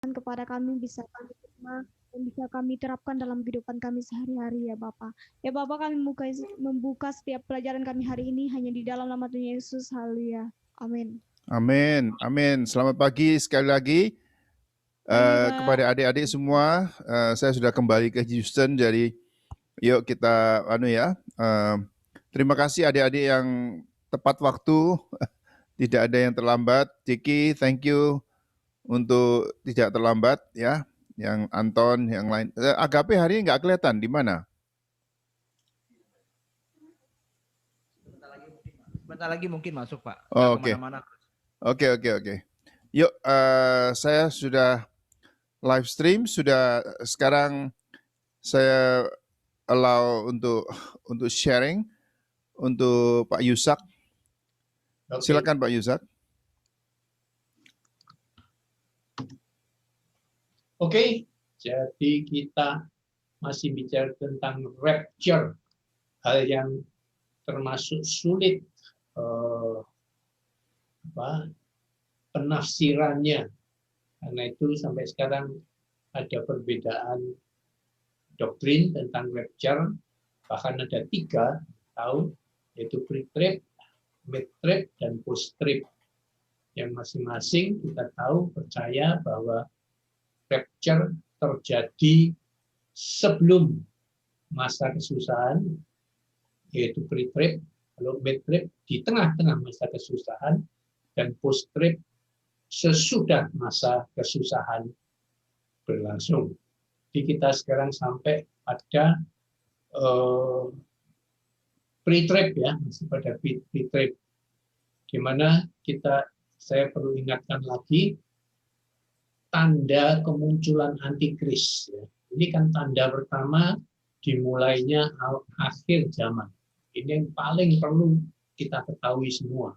kepada kami bisa kami terima dan bisa kami terapkan dalam kehidupan kami sehari-hari ya Bapak. Ya Bapak, kami membuka setiap pelajaran kami hari ini hanya di dalam nama Tuhan Yesus. Haleluya. Amin. Amin, amin. Selamat pagi sekali lagi Pagi Pak. kepada adik-adik semua. Saya sudah kembali ke Houston, jadi yuk kita terima kasih adik-adik yang tepat waktu, tidak ada yang terlambat. Ciki, thank you untuk tidak terlambat ya. Yang Anton, yang lain. Agape hari ini nggak kelihatan di mana? Sebentar lagi mungkin masuk Pak. Oh, Oke. Kemana-mana. Oke. Yuk, saya sudah live stream, sudah sekarang saya allow untuk sharing untuk Pak Yusak. Silakan Pak Yusak. Oke, jadi kita masih bicara tentang rapture, hal yang termasuk sulit penafsirannya. Karena itu sampai sekarang ada perbedaan doktrin tentang rapture, bahkan ada 3 tahun, yaitu pre-trib, mid-trib, dan post-trib. Yang masing-masing kita tahu percaya bahwa rapture terjadi sebelum masa kesusahan, yaitu pre-trib, lalu mid-trib di tengah-tengah masa kesusahan, dan post-trib sesudah masa kesusahan berlangsung. Jadi kita sekarang sampai pada pre-trib ya, masih pada pre-trib, di mana saya perlu ingatkan lagi tanda kemunculan antikris. Ini kan tanda pertama dimulainya akhir zaman. Ini yang paling perlu kita ketahui semua,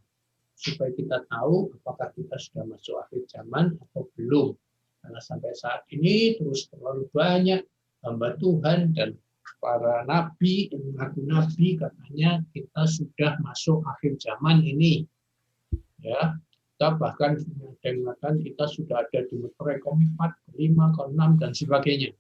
supaya kita tahu apakah kita sudah masuk akhir zaman atau belum. Karena sampai saat ini terus terlalu banyak hamba Tuhan dan para nabi dan mengaku nabi katanya kita sudah masuk akhir zaman ini. Ya, kita bahkan mengatakan kita sudah ada di Meterai ke-4, ke-5, ke-6 dan sebagainya.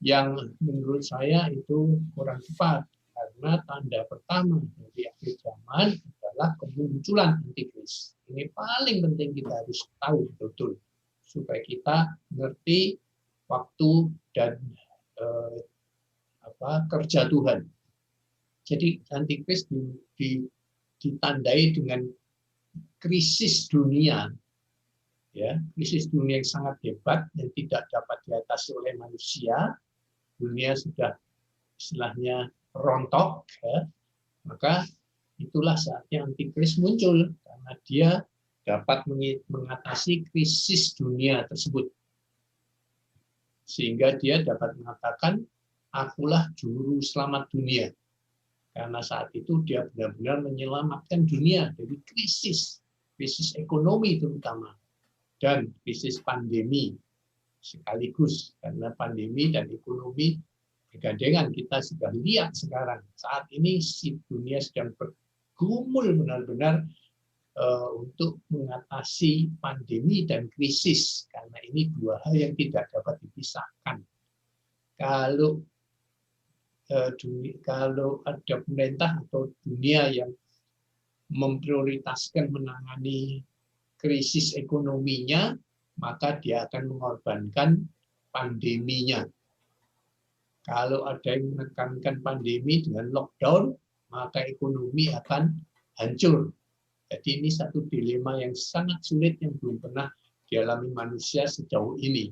Yang menurut saya itu kurang tepat, karena tanda pertama dari akhir zaman adalah kemunculan antikris. Ini paling penting kita harus tahu betul, supaya kita mengerti waktu dan kerja Tuhan. Jadi antikris ditandai dengan krisis dunia, ya, krisis dunia yang sangat hebat yang tidak dapat diatasi oleh manusia. Dunia sudah istilahnya rontok, ya. Maka itulah saatnya antikris muncul, karena dia dapat mengatasi krisis dunia tersebut, sehingga dia dapat mengatakan akulah juru selamat dunia. Karena saat itu dia benar-benar menyelamatkan dunia dari krisis ekonomi terutama, dan krisis pandemi sekaligus, karena pandemi dan ekonomi bergandengan. Kita sudah lihat sekarang, saat ini si dunia sedang bergumul benar-benar untuk mengatasi pandemi dan krisis, karena ini dua hal yang tidak dapat dipisahkan. Kalau ada pemerintah atau dunia yang memprioritaskan menangani krisis ekonominya, maka dia akan mengorbankan pandeminya. Kalau ada yang menekankan pandemi dengan lockdown, maka ekonomi akan hancur. Jadi ini satu dilema yang sangat sulit yang belum pernah dialami manusia sejauh ini.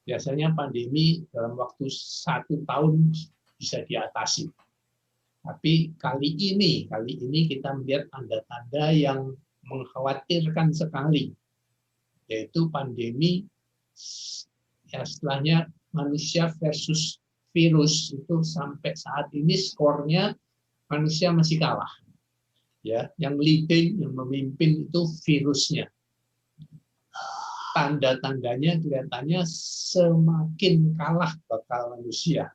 Biasanya pandemi dalam waktu 1 tahun bisa diatasi. Tapi kali ini kita melihat tanda-tanda yang mengkhawatirkan sekali, yaitu pandemi ya, setelahnya manusia versus virus itu sampai saat ini skornya manusia masih kalah. Ya, yang leading, yang memimpin itu virusnya. Tanda-tandanya kelihatannya semakin kalah bakal manusia.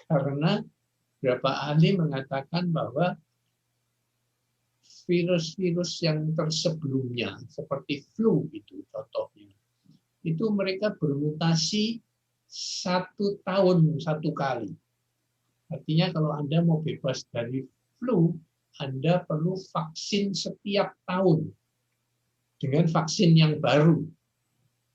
Karena beberapa ahli mengatakan bahwa virus-virus yang tersebelumnya seperti flu itu contohnya, itu mereka bermutasi 1 tahun 1 kali. Artinya kalau Anda mau bebas dari flu, Anda perlu vaksin setiap tahun dengan vaksin yang baru.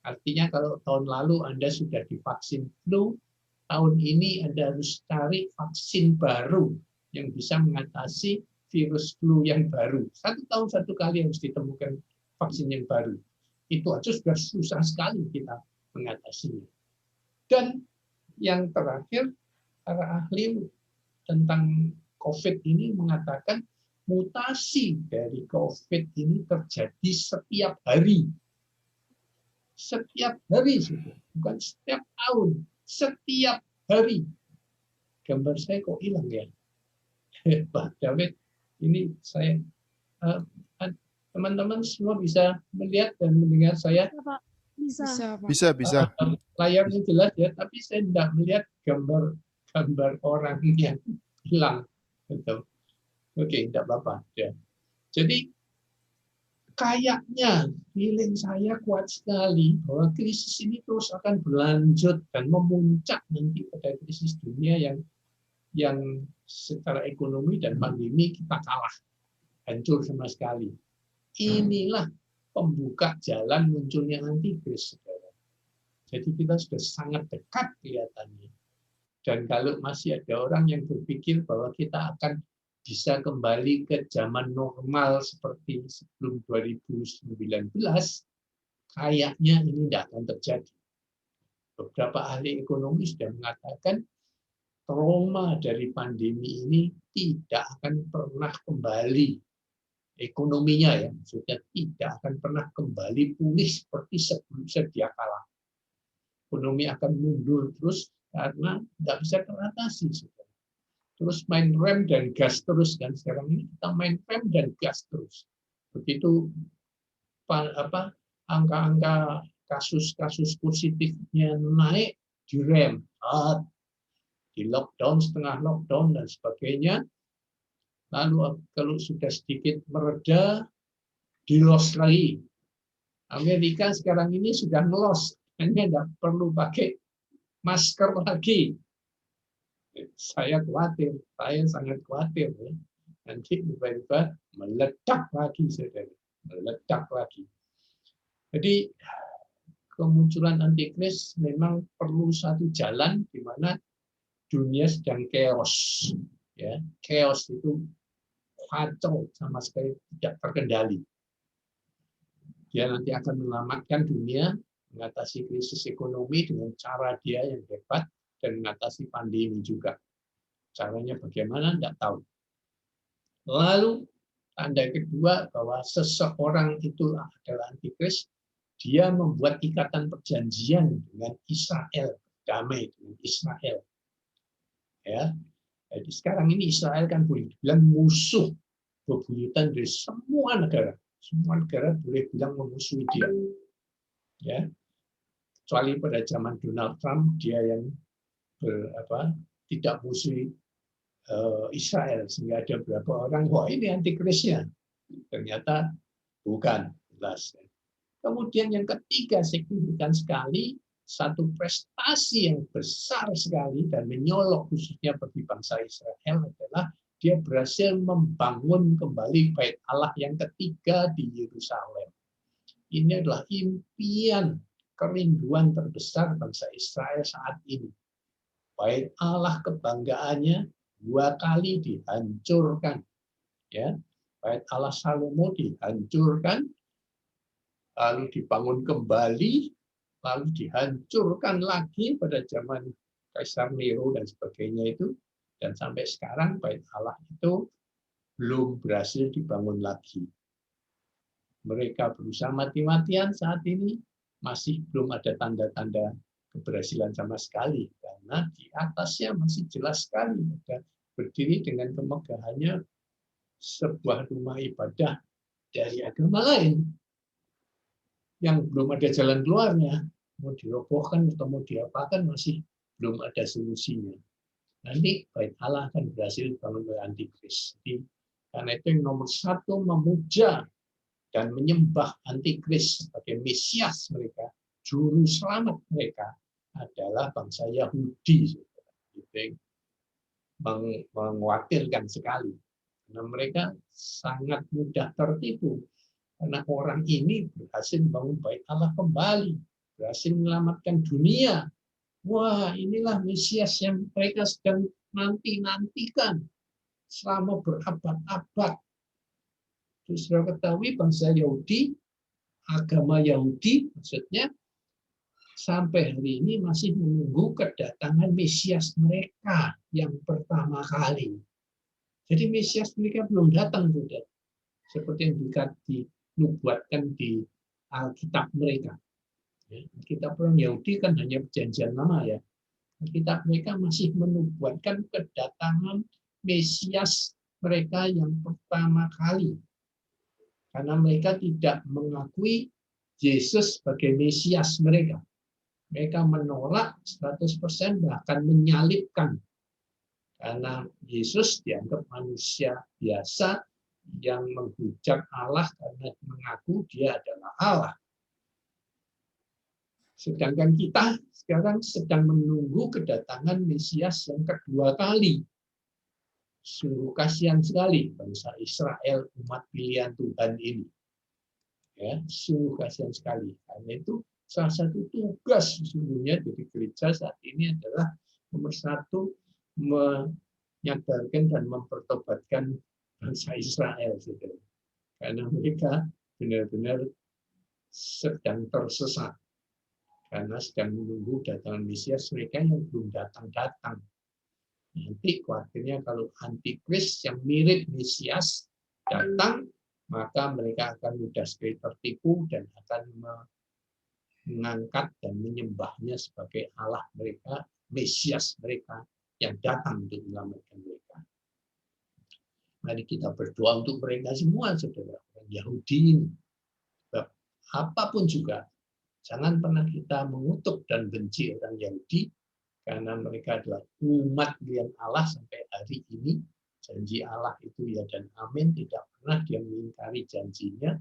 Artinya kalau tahun lalu Anda sudah divaksin flu, tahun ini Anda harus cari vaksin baru yang bisa mengatasi virus flu yang baru. 1 tahun 1 kali harus ditemukan vaksin yang baru. Itu aja sudah susah sekali kita mengatasinya. Dan yang terakhir, para ahli tentang COVID ini mengatakan mutasi dari COVID ini terjadi setiap hari. Setiap hari, bukan setiap tahun, setiap hari. Gambar saya kok hilang ya? Pak David, ini saya teman-teman semua bisa melihat dan mendengar saya. Bisa. Bisa. Layarnya jelas ya, tapi saya tidak melihat gambar orang yang hilang. Gitu. Oke, tidak apa-apa. Ya. Jadi kayaknya feeling saya kuat sekali bahwa krisis ini terus akan berlanjut dan memuncak nanti pada krisis dunia yang secara ekonomi dan pandemi kita kalah, hancur sama sekali. Inilah pembuka jalan munculnya antikris, saudara. Jadi kita sudah sangat dekat kelihatannya. Dan kalau masih ada orang yang berpikir bahwa kita akan bisa kembali ke zaman normal seperti sebelum 2019, kayaknya ini tidak akan terjadi. Beberapa ahli ekonomi sudah mengatakan trauma dari pandemi ini tidak akan pernah kembali. Ekonominya ya, sudah tidak akan pernah kembali pulih seperti sebelum sedia kala. Ekonomi akan mundur terus karena tidak bisa teratasi. Terus main rem dan gas terus kan, sekarang ini kita main rem dan gas terus. Begitu angka-angka kasus-kasus positifnya naik, direm, di lockdown, setengah lockdown dan sebagainya. Lalu kalau sudah sedikit mereda, di-loss lagi. Amerika sekarang ini sudah nge-loss, hanya tidak perlu pakai masker lagi. Saya khawatir, saya sangat khawatir. Ya. Nanti tiba-tiba meledak lagi, saudara. Meledak lagi. Jadi kemunculan antikris memang perlu satu jalan di mana dunia sedang chaos. Ya, chaos itu kacau, sama sekali tidak terkendali. Dia nanti akan menyelamatkan dunia, mengatasi krisis ekonomi dengan cara dia yang hebat dan mengatasi pandemi juga. Caranya bagaimana tidak tahu. Lalu tanda kedua bahwa seseorang itu adalah antikris, dia membuat ikatan perjanjian dengan Israel, damai dengan Israel. Ya. Jadi sekarang ini Israel kan boleh dibilang musuh bebuyutan dari semua negara. Semua negara boleh bilang memusuhi dia. Ya. Kecuali pada zaman Donald Trump, dia yang tidak musuhi Israel. Sehingga ada beberapa orang, wah ini antikrisnya. Ternyata bukan. Jelas. Kemudian yang ketiga, signifikan sekali, satu prestasi yang besar sekali dan menyolok khususnya bagi bangsa Israel adalah dia berhasil membangun kembali Bait Allah yang ketiga di Yerusalem. Ini adalah impian kerinduan terbesar bangsa Israel saat ini. Bait Allah kebanggaannya 2 kali dihancurkan. Ya, Bait Allah Salomo dihancurkan, lalu dibangun kembali, lalu dihancurkan lagi pada zaman Kaisar Nero dan sebagainya itu, dan sampai sekarang Bait Allah itu belum berhasil dibangun lagi. Mereka berusaha mati-matian saat ini, masih belum ada tanda-tanda keberhasilan sama sekali, karena di atasnya masih jelas sekali ada berdiri dengan kemegahannya sebuah rumah ibadah dari agama lain yang belum ada jalan keluarnya, mau dirobohkan atau mau diapakan masih belum ada solusinya. Nanti Bait Allah akan berhasil dibangun oleh antikris. Jadi, karena itu yang nomor 1 memuja dan menyembah antikris sebagai Mesias mereka, juru selamat mereka adalah bangsa Yahudi. Itu yang mengkhawatirkan sekali. Karena mereka sangat mudah tertipu. Karena orang ini berhasil membangun bait Allah kembali, berhasil menyelamatkan dunia. Wah, inilah Mesias yang mereka sedang nanti-nantikan selama berabad-abad. Terus sudah ketahui bangsa Yahudi, agama Yahudi maksudnya, sampai hari ini masih menunggu kedatangan Mesias mereka yang pertama kali. Jadi Mesias mereka belum datang, sudah. Seperti yang dinubuatkan di Alkitab mereka. Kitab orang Yahudi kan hanya perjanjian lama ya. Kitab mereka masih menubuatkan kedatangan Mesias mereka yang pertama kali. Karena mereka tidak mengakui Yesus sebagai Mesias mereka. Mereka menolak 100% bahkan menyalibkan. Karena Yesus dianggap manusia biasa yang menghujat Allah karena mengaku dia adalah Allah. Sedangkan kita sekarang sedang menunggu kedatangan Mesias yang kedua kali. Sungguh kasihan sekali bangsa Israel, umat pilihan Tuhan ini. Ya, sungguh kasihan sekali. Karena itu salah satu tugas sesungguhnya dari gereja saat ini adalah nomor satu, menyadarkan dan mempertobatkan bangsa Israel. Karena mereka benar-benar sedang tersesat. Karena sedang menunggu datangan Mesias mereka yang belum datang-datang. Nanti khawatirnya kalau antikris yang mirip Mesias datang, maka mereka akan mudah sekali tertipu dan akan mengangkat dan menyembahnya sebagai Allah mereka, Mesias mereka yang datang untuk menyelamatkan mereka. Mari kita berdoa untuk mereka semua, saudara, orang Yahudi ini. Apapun juga, jangan pernah kita mengutuk dan benci orang Yahudi, karena mereka adalah umat pilihan Allah sampai hari ini. Janji Allah itu ya dan amin, tidak pernah dia mengingkari janjinya.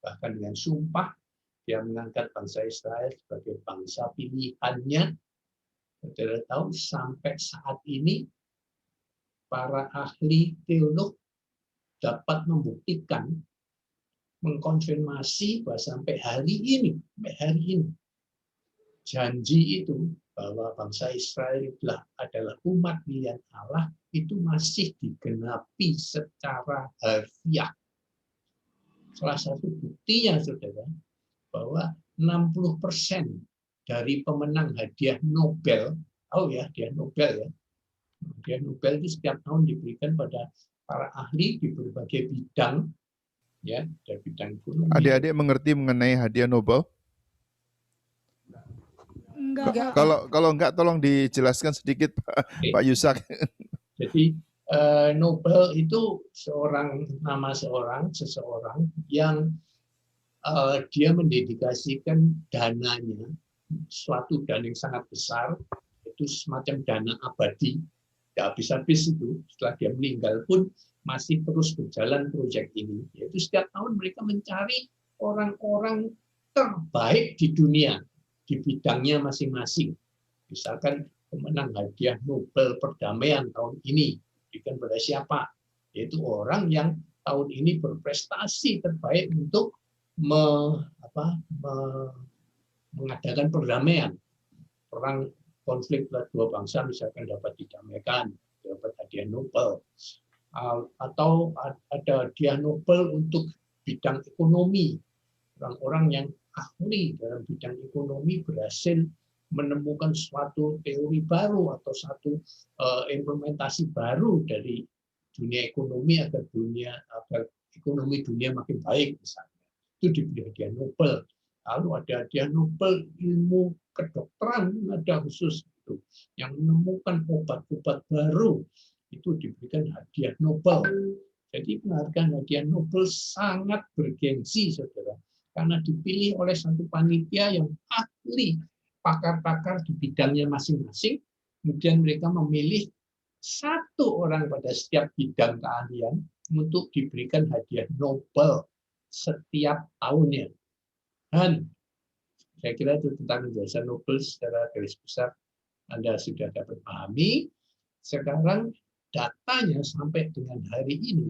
Bahkan dengan sumpah, dia mengangkat bangsa Israel sebagai bangsa pilihannya. Saudara tahu, sampai saat ini, para ahli teolog dapat membuktikan, mengkonfirmasi bahwa sampai hari ini, janji itu bahwa bangsa Israel adalah umat pilihan Allah itu masih digenapi secara harfiah. Salah satu buktinya, saudara, bahwa 60% dari pemenang hadiah Nobel, ya, hadiah Nobel ya, hadiah Nobel itu setiap tahun diberikan pada para ahli di berbagai bidang, ya, dari bidang ekonomi. Adik-adik mengerti mengenai hadiah Nobel? Enggak. Kalau enggak, tolong dijelaskan sedikit, Pak Yusak. Jadi Nobel itu nama seseorang yang dia mendedikasikan dananya, suatu dana yang sangat besar, itu semacam dana abadi, tidak habis-habis itu, setelah dia meninggal pun masih terus berjalan proyek ini. Yaitu setiap tahun mereka mencari orang-orang terbaik di dunia, di bidangnya masing-masing. Misalkan pemenang hadiah Nobel perdamaian tahun ini diberikan pada siapa? Yaitu orang yang tahun ini berprestasi terbaik untuk mengadakan perdamaian. Perang konflik dua bangsa misalkan dapat didamaikan, dapat hadiah Nobel. Atau ada hadiah Nobel untuk bidang ekonomi. Orang-orang yang ahli dalam bidang ekonomi berhasil menemukan suatu teori baru atau satu implementasi baru dari dunia ekonomi agar ekonomi dunia makin baik misalnya. Itu diberi hadiah Nobel. Lalu ada hadiah Nobel ilmu kedokteran, ada khusus itu yang menemukan obat-obat baru, itu diberikan hadiah Nobel. Jadi penghargaan hadiah Nobel sangat bergengsi, saudara, karena dipilih oleh satu panitia yang ahli, pakar-pakar di bidangnya masing-masing. Kemudian mereka memilih satu orang pada setiap bidang keahlian untuk diberikan hadiah Nobel setiap tahunnya. Dan Saya kira itu tentang jasa Nobel secara garis besar Anda sudah dapat pahami. Sekarang datanya sampai dengan hari ini,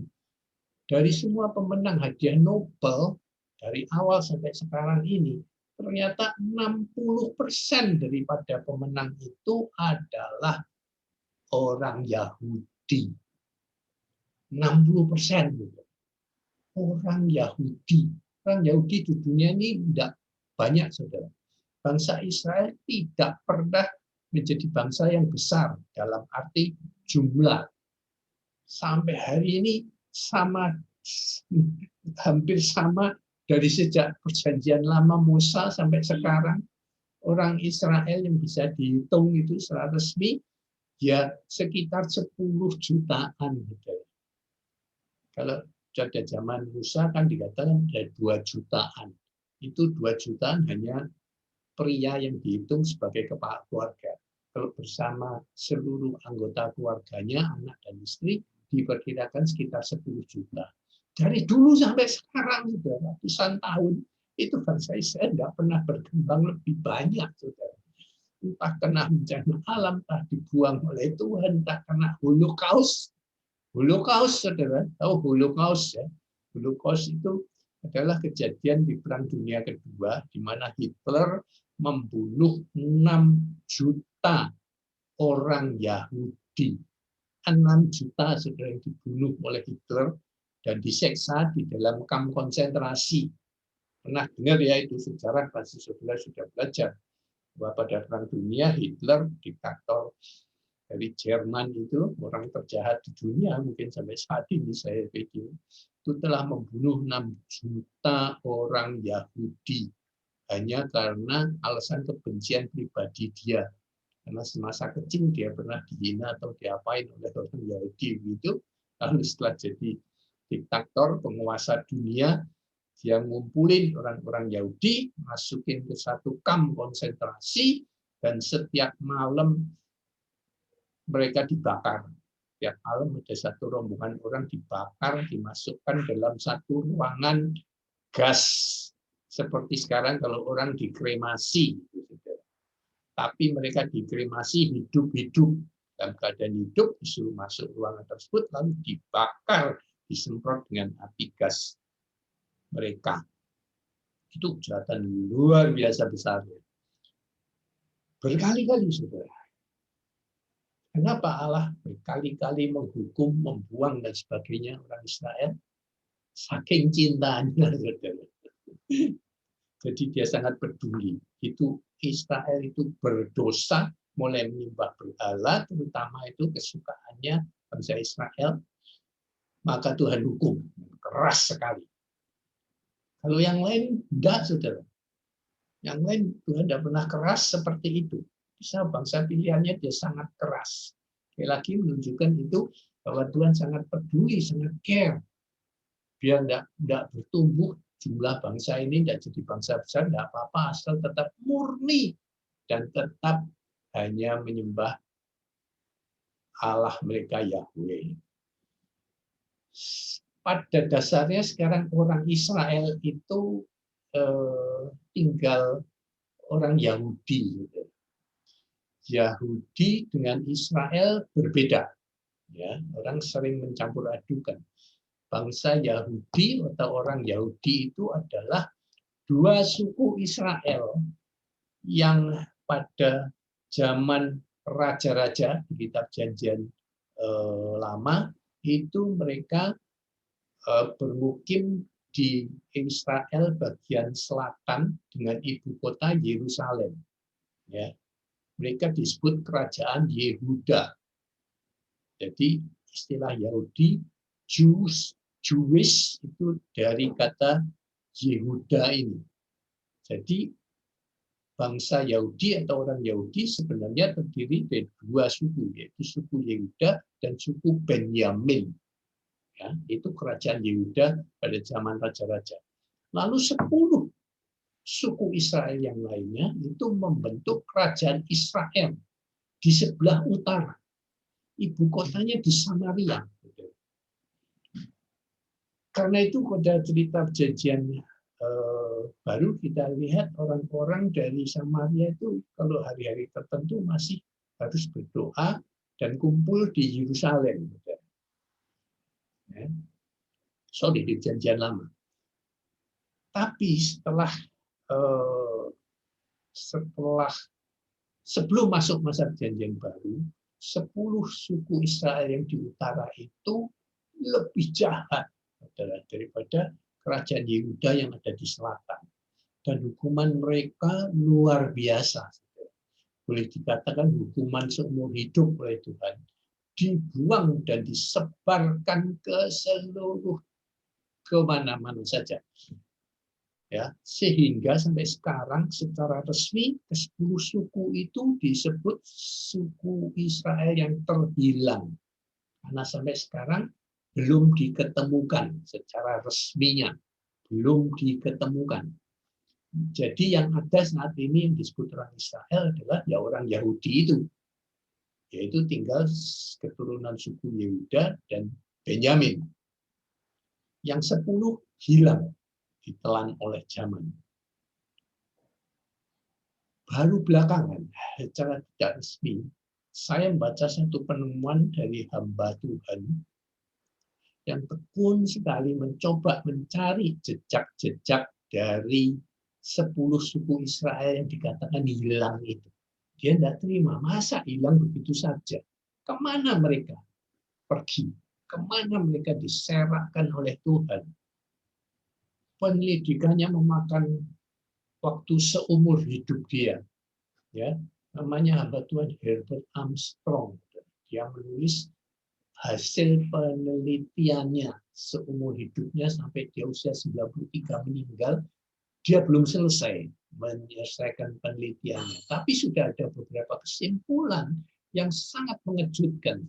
dari semua pemenang hadiah Nobel, dari awal sampai sekarang ini, ternyata 60% daripada pemenang itu adalah orang Yahudi. 60%. Orang Yahudi. Orang Yahudi di dunia ini tidak banyak, saudara. Bangsa Israel tidak pernah menjadi bangsa yang besar dalam arti jumlah. Sampai hari ini hampir sama dari sejak perjanjian lama Musa sampai sekarang. Orang Israel yang bisa dihitung itu secara resmi ya sekitar 10 jutaan. Kalau pada zaman Musa kan dikatakan ada 2 jutaan. Itu 2 jutaan hanya pria yang dihitung sebagai kepala keluarga. Kalau bersama seluruh anggota keluarganya, anak dan istri, diperkirakan sekitar 10 juta. Dari dulu sampai sekarang, sudah ratusan tahun, itu bangsa Israel tidak pernah berkembang lebih banyak. Saudara. Entah kena bencana alam, entah dibuang oleh Tuhan, entah kena Holocaust. Holocaust, saudara, tahu Holocaust ya? Holocaust itu adalah kejadian di Perang Dunia Kedua, di mana Hitler membunuh 6 juta orang Yahudi. 6 juta saudara yang dibunuh oleh Hitler dan diseksa di dalam kamp konsentrasi. Pernah dengar ya itu sejarah, pasti saudara sudah belajar bahwa pada Perang Dunia Hitler, diktator dari Jerman itu, orang terjahat di dunia mungkin sampai saat ini saya pikir, itu telah membunuh 6 juta orang Yahudi hanya karena alasan kebencian pribadi dia. Karena semasa kecil dia pernah dihina atau diapain oleh orang Yahudi gitu. Lalu setelah jadi diktator, penguasa dunia, dia ngumpulin orang-orang Yahudi, masukin ke satu kamp konsentrasi, dan setiap malam mereka dibakar. Setiap malam ada satu rombongan orang dibakar, dimasukkan dalam satu ruangan gas. Seperti sekarang kalau orang dikremasi. Tapi mereka dikremasi hidup-hidup. Dalam keadaan hidup disuruh masuk ruangan tersebut, lalu dibakar, disemprot dengan api gas mereka. Itu kejahatan luar biasa besarnya. Berkali-kali, saudara. Kenapa Allah berkali-kali menghukum, membuang, dan sebagainya orang Israel? Saking cintanya, saudara. Jadi dia sangat peduli. Itu Israel itu berdosa, mulai menyembah berhala, terutama itu kesukaannya bangsa Israel, maka Tuhan hukum keras sekali. Kalau yang lain enggak, saudara. Yang lain Tuhan tidak pernah keras seperti itu. Bisa bangsa pilihannya dia sangat keras. Sekali lagi menunjukkan itu bahwa Tuhan sangat peduli, sangat care. Biar tidak bertumbuh jumlah bangsa ini, tidak jadi bangsa besar, tidak apa-apa, asal tetap murni dan tetap hanya menyembah Allah mereka Yahweh. Pada dasarnya sekarang orang Israel itu tinggal orang Yahudi. Yahudi dengan Israel berbeda. Ya, orang sering mencampur adukan. Bangsa Yahudi atau orang Yahudi itu adalah dua suku Israel yang pada zaman raja-raja di kitab Perjanjian Lama itu mereka bermukim di Israel bagian selatan dengan ibu kota Yerusalem. Ya, mereka disebut kerajaan Yehuda. Jadi istilah Yahudi, Jewish itu dari kata Yehuda ini. Jadi bangsa Yahudi atau orang Yahudi sebenarnya terdiri dari dua suku, yaitu suku Yehuda dan suku Benyamin. Ya, itu kerajaan Yehuda pada zaman raja-raja. Lalu 10 suku Israel yang lainnya itu membentuk kerajaan Israel di sebelah utara. Ibu kotanya di Samaria. Karena itu pada cerita Perjanjian baru kita lihat orang-orang dari Samaria itu kalau hari-hari tertentu masih harus berdoa dan kumpul di Yerusalem. Ya. Sorry, di Perjanjian Lama. Tapi sebelum masuk masa Perjanjian Baru, 10 suku Israel yang di utara itu lebih jahat daripada kerajaan Yehuda yang ada di selatan. Dan hukuman mereka luar biasa. Boleh dikatakan hukuman seumur hidup oleh Tuhan. Dibuang dan disebarkan ke seluruh kemana-mana saja. Ya, sehingga sampai sekarang secara resmi ke-10 suku itu disebut suku Israel yang terhilang. Karena sampai sekarang belum diketemukan secara resminya, belum diketemukan. Jadi yang ada saat ini yang disebut orang Israel adalah ya orang Yahudi itu, yaitu tinggal keturunan suku Yehuda dan Benyamin. Yang 10 hilang, ditelan oleh zaman. Baru belakangan, secara tidak resmi, saya membaca satu penemuan dari hamba Tuhan yang tekun sekali mencoba mencari jejak-jejak dari 10 suku Israel yang dikatakan hilang itu. Dia tidak terima, masa hilang begitu saja? Kemana mereka pergi? Kemana mereka diserahkan oleh Tuhan? Pendidikannya memakan waktu seumur hidup dia. Ya, namanya hamba Tuhan Herbert Armstrong. Dia menulis hasil penelitiannya seumur hidupnya sampai dia usia 93 meninggal. Dia belum selesai menyelesaikan penelitiannya, tapi sudah ada beberapa kesimpulan yang sangat mengejutkan.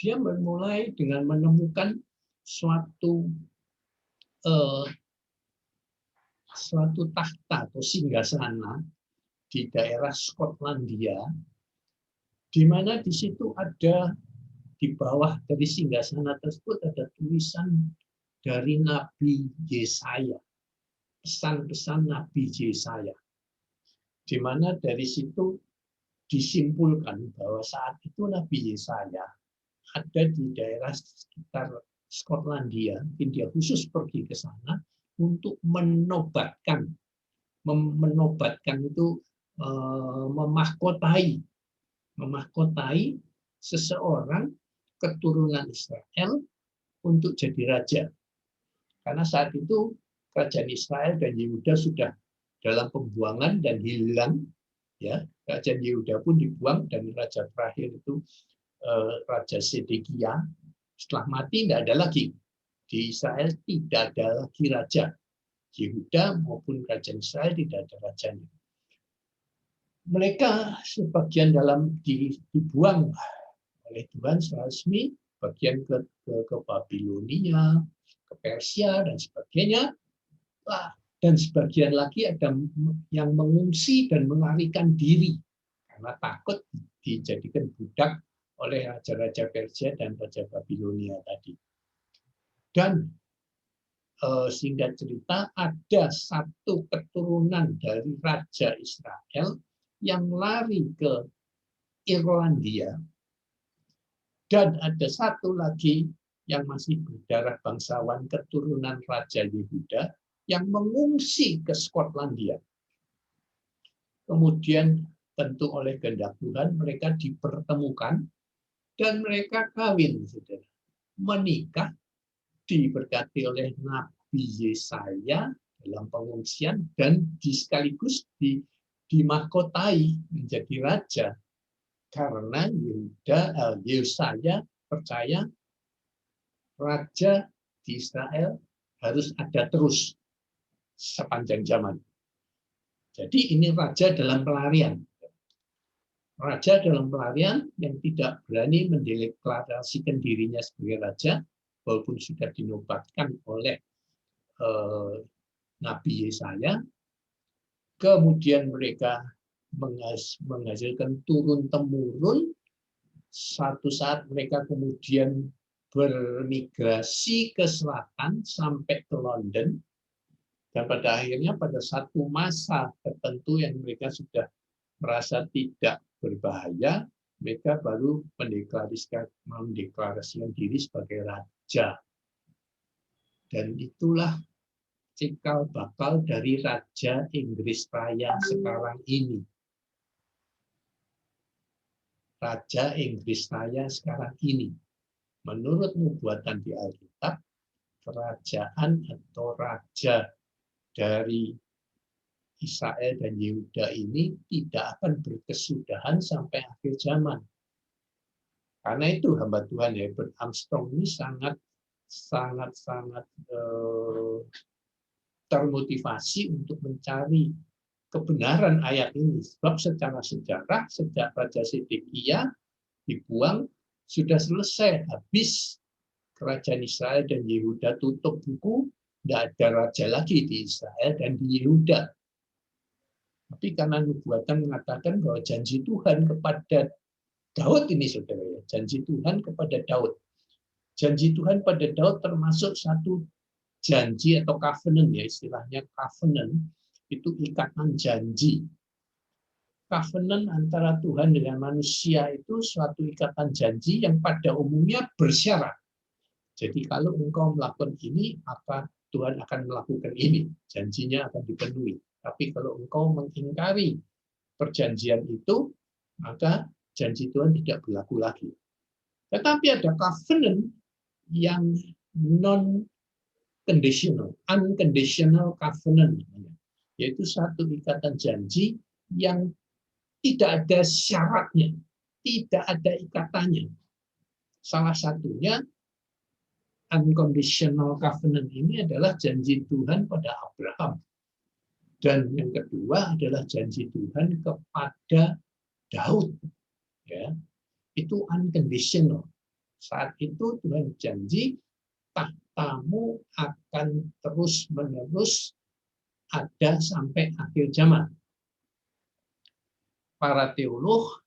Dia memulai dengan menemukan suatu tahta atau singgasana di daerah Skotlandia, di mana di situ ada di bawah dari singgasana tersebut ada tulisan dari Nabi Yesaya, pesan-pesan Nabi Yesaya, di mana dari situ disimpulkan bahwa saat itu Nabi Yesaya ada di daerah sekitar Skotlandia, mungkin dia khusus pergi ke sana untuk menobatkan itu memahkotai seseorang keturunan Israel untuk jadi raja. Karena saat itu kerajaan Israel dan Yehuda sudah dalam pembuangan dan hilang, ya. Kerajaan Yehuda pun dibuang dan raja terakhir itu Raja Sedekia. Setelah mati tidak ada lagi. Di Israel tidak ada lagi raja. Yehuda maupun kerajaan Israel tidak ada rajanya. Mereka sebagian dibuang oleh Tuhan secara resmi, bagian ke Babilonia, ke Persia dan sebagainya. Dan sebagian lagi ada yang mengungsi dan melarikan diri karena takut dijadikan budak oleh raja-raja Persia dan raja Babilonia tadi. Dan singkat cerita, ada satu keturunan dari raja Israel yang lari ke Irlandia, dan ada satu lagi yang masih berdarah bangsawan keturunan raja Yehuda yang mengungsi ke Skotlandia. Kemudian tentu oleh kehendak Tuhan mereka dipertemukan dan mereka kawin, saudara, menikah, diberkati oleh Nabi Yesaya dalam pengungsian dan sekaligus dimahkotai menjadi raja karena Yesaya percaya raja di Israel harus ada terus sepanjang zaman. Jadi ini raja dalam pelarian. Raja dalam pelarian yang tidak berani mendeklarasikan dirinya sebagai raja, walaupun sudah dinobatkan oleh Nabi Yesaya. Kemudian mereka menghasilkan turun-temurun. Suatu saat mereka kemudian bermigrasi ke selatan sampai ke London. Dan pada akhirnya pada satu masa tertentu yang mereka sudah merasa tidak berbahaya, mereka baru mendeklarasikan diri sebagai raja. Dan itulah cikal bakal dari Raja Inggris Raya sekarang ini. Raja Inggris Raya sekarang ini. Menurut nubuatan di Alkitab, kerajaan atau raja dari Israel dan Yehuda ini tidak akan berkesudahan sampai akhir zaman. Karena itu hamba Tuhan Herbert Armstrong ini sangat termotivasi untuk mencari kebenaran ayat ini. Sebab secara sejarah, sejak Raja Sedekia dibuang, sudah selesai, habis kerajaan Israel dan Yehuda tutup buku, tidak ada raja lagi di Israel dan di Yehuda. Tapi karena nubuatan mengatakan bahwa janji Tuhan kepada Daud ini, saudara, ya, janji Tuhan kepada Daud. Janji Tuhan pada Daud termasuk satu janji atau covenant, ya istilahnya covenant, itu ikatan janji. Covenant antara Tuhan dengan manusia itu suatu ikatan janji yang pada umumnya bersyarat. Jadi kalau engkau melakukan ini, maka Tuhan akan melakukan ini. Janjinya akan dipenuhi. Tapi kalau engkau mengingkari perjanjian itu, maka janji Tuhan tidak berlaku lagi. Tetapi ada covenant yang non-conditional, unconditional covenant, yaitu satu ikatan janji yang tidak ada syaratnya, tidak ada ikatannya. Salah satunya unconditional covenant ini adalah janji Tuhan pada Abraham. Dan yang kedua adalah janji Tuhan kepada Daud. Ya, itu unconditional. Saat itu Tuhan janji tahtamu akan terus-menerus ada sampai akhir zaman. Para teolog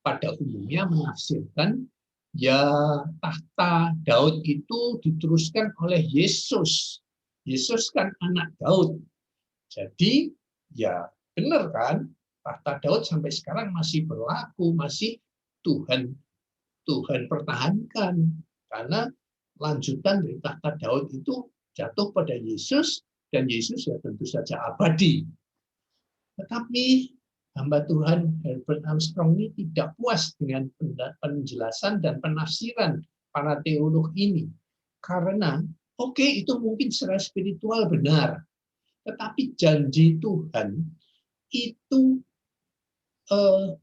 pada umumnya menafsirkan ya tahta Daud itu diteruskan oleh Yesus. Yesus kan anak Daud. Jadi ya benar kan, tahta Daud sampai sekarang masih berlaku, masih Tuhan pertahankan, karena lanjutan dari tahta Daud itu jatuh pada Yesus, dan Yesus ya tentu saja abadi. Tetapi hamba Tuhan Herbert Armstrong ini tidak puas dengan penjelasan dan penafsiran para teolog ini, karena oke, itu mungkin secara spiritual benar, tetapi janji Tuhan itu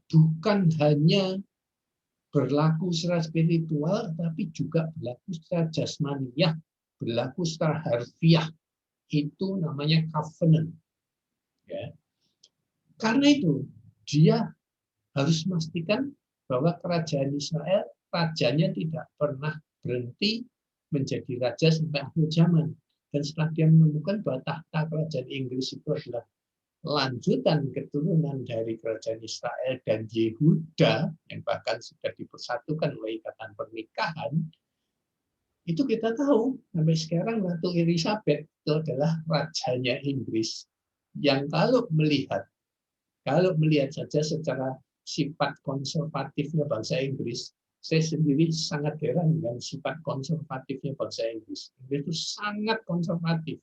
bukan hanya berlaku secara spiritual, tapi juga berlaku secara jasmaniah, berlaku secara harfiah. Itu namanya covenant. Ya. Karena itu, dia harus memastikan bahwa kerajaan Israel, rajanya tidak pernah berhenti menjadi raja sampai akhir zaman. Dan setelah dia menemukan bahwa tahta kerajaan Inggris itu adalah lanjutan keturunan dari kerajaan Israel dan Yehuda, yang bahkan sudah dipersatukan oleh ikatan pernikahan, itu kita tahu sampai sekarang Ratu Elizabeth itu adalah rajanya Inggris, yang kalau melihat saja secara sifat konservatifnya bangsa Inggris, saya sendiri sangat heran dengan sifat konservatifnya bangsa Inggris. Inggris itu sangat konservatif.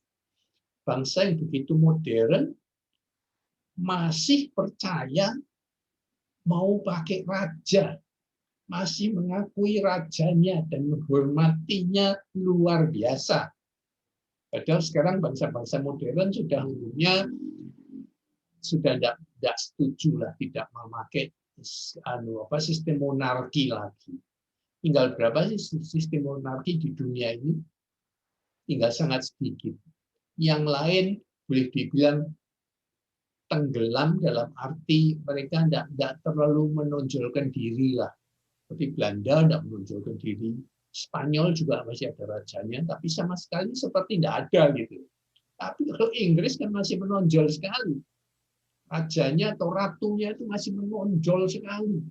Bangsa yang begitu modern, masih percaya mau pakai raja, masih mengakui rajanya dan menghormatinya luar biasa. Padahal sekarang bangsa-bangsa modern sudah umumnya sudah tidak setuju lah, tidak memakai sistem monarki lagi. Tinggal berapa sih sistem monarki di dunia ini? Tinggal sangat sedikit. Yang lain boleh dibilang tenggelam, dalam arti mereka tidak terlalu menonjolkan diri lah. Seperti Belanda tidak menonjolkan diri, Spanyol juga masih ada rajanya, tapi sama sekali seperti tidak ada gitu. Tapi kalau Inggris kan masih menonjol sekali. Rajanya atau ratunya itu masih menonjol sekali.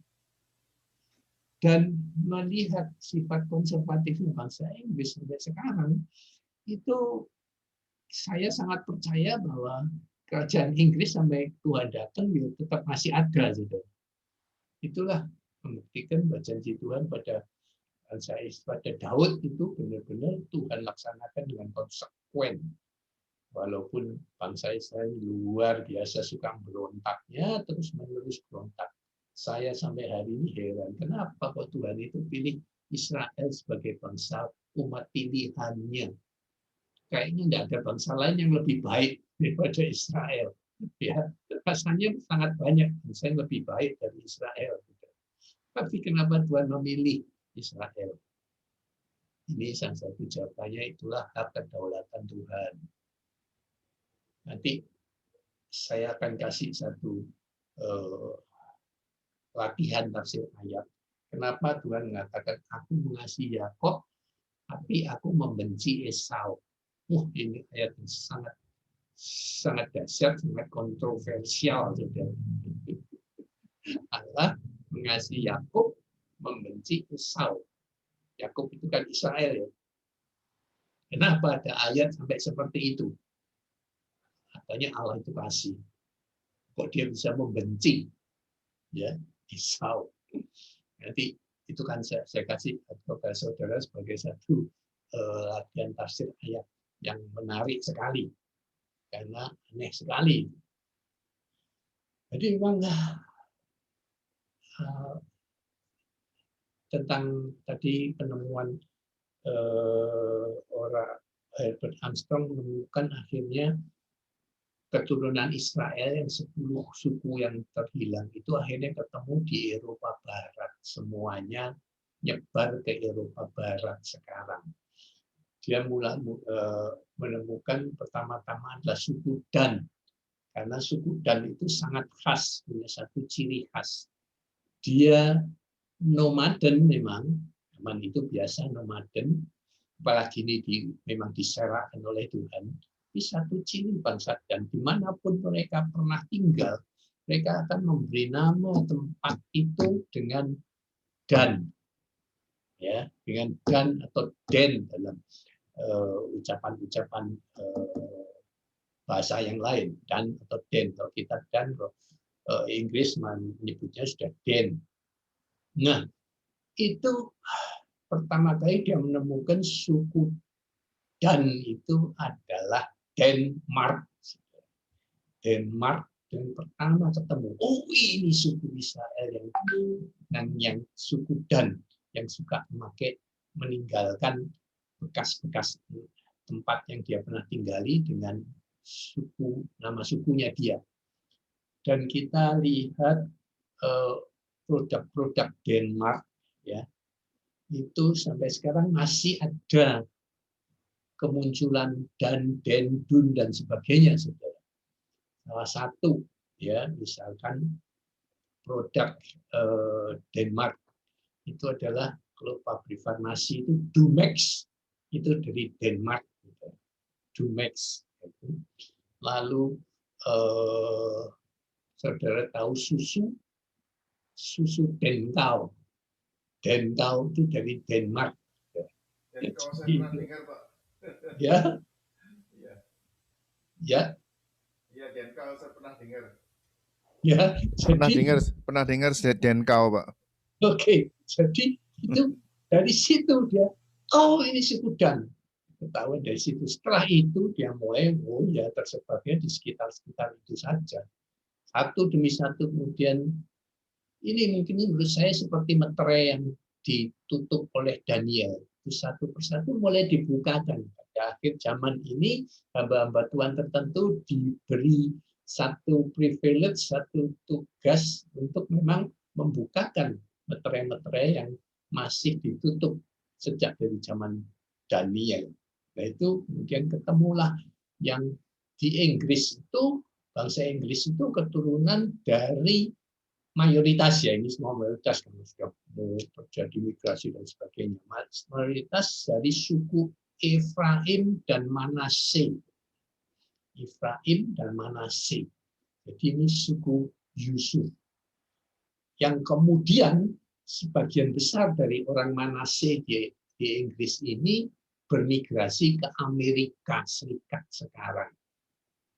Dan melihat sifat konservatifnya bangsa Inggris sampai sekarang, itu saya sangat percaya bahwa kerajaan Inggris sampai Tuhan datang ya tetap masih ada, saudara. Itulah membuktikan bahwa janji Tuhan pada pada Daud itu benar-benar Tuhan laksanakan dengan konsekuen. Walaupun bangsa Israel luar biasa suka berontaknya, terus-menerus berontak. Saya sampai hari ini heran, kenapa kok Tuhan itu pilih Israel sebagai bangsa umat pilihannya? Kayaknya tidak ada bangsa lain yang lebih baik daripada Israel. Ya, rasanya sangat banyak bangsa yang lebih baik dari Israel. Tapi kenapa Tuhan memilih Israel? Ini salah satu jawabannya, itulah hak kedaulatan Tuhan. Nanti saya akan kasih satu latihan tafsir ayat. Kenapa Tuhan mengatakan aku mengasihi Yakub, tapi aku membenci Esau? Ini ayat yang sangat dahsyat, sangat kontroversial. Allah mengasihi Yakub, membenci Esau. Yakub itu kan Israel, ya. Kenapa ada ayat sampai seperti itu? Katanya Allah itu kasih. Kok dia bisa membenci, ya, Esau? Nanti itu kan saya kasih kepada saudara sebagai satu latihan tafsir ayat yang menarik sekali, karena aneh sekali. Jadi memang tentang tadi penemuan orang Herbert Armstrong menemukan akhirnya keturunan Israel yang 10 suku yang terhilang itu akhirnya ketemu di Eropa Barat. Semuanya nyebar ke Eropa Barat sekarang. Dia mulai menemukan pertama-tama adalah suku Dan. Karena suku Dan itu sangat khas, punya satu ciri khas. Dia nomaden memang, zaman itu biasa nomaden, apalagi ini memang diserahkan oleh Tuhan. Di satu ciri bangsa Dan, dimanapun mereka pernah tinggal, mereka akan memberi nama tempat itu dengan Dan, ya, dengan Dan atau Den dalam ucapan-ucapan bahasa yang lain, Dan atau Den. Kalau kita Dan, Inggris menyebutnya sudah Den. Nah, itu pertama kali dia menemukan suku Dan itu adalah Denmark. Denmark dan pertama ketemu, oh ini suku Israel yang suku Dan yang suka meninggalkan bekas-bekas tempat yang dia pernah tinggali dengan nama sukunya dia. Dan kita lihat produk-produk Denmark, ya, itu sampai sekarang masih ada kemunculan Dan, Den, Dun dan sebagainya, saudara. Salah satu, ya, misalkan produk Denmark itu adalah kalau pabrik farmasi itu Dumex, itu dari Denmark, Dumex. Lalu saudara tahu susu Denkau. Denkau itu dari Denmark. Denkau saya pernah dengar, Pak. Ya, ya, ya, Denkau saya pernah dengar. Ya, Pernah dengar Denkau, Pak. Oke, jadi itu dari situ dia, oh ini suku Dan. Ketahuan dari situ. Setelah itu dia mulai, oh ya tersebarnya di sekitar itu saja. Satu demi satu kemudian ini mungkin menurut saya seperti meterai yang ditutup oleh Daniel. Satu persatu mulai dibukakan. Pada akhir zaman ini hamba-hamba Tuhan tertentu diberi satu privilege, satu tugas untuk memang membukakan meterai-meterai yang masih ditutup sejak dari zaman Daniel. Nah itu kemudian ketemulah yang di Inggris itu, bangsa Inggris itu keturunan dari mayoritas, ya ini semua mayoritas karena sudah terjadi migrasi dan sebagainya. Mayoritas dari suku Efraim dan Manase. Efraim dan Manase. Jadi ini suku Yusuf. Yang kemudian sebagian besar dari orang Manase di Inggris ini bermigrasi ke Amerika Serikat sekarang.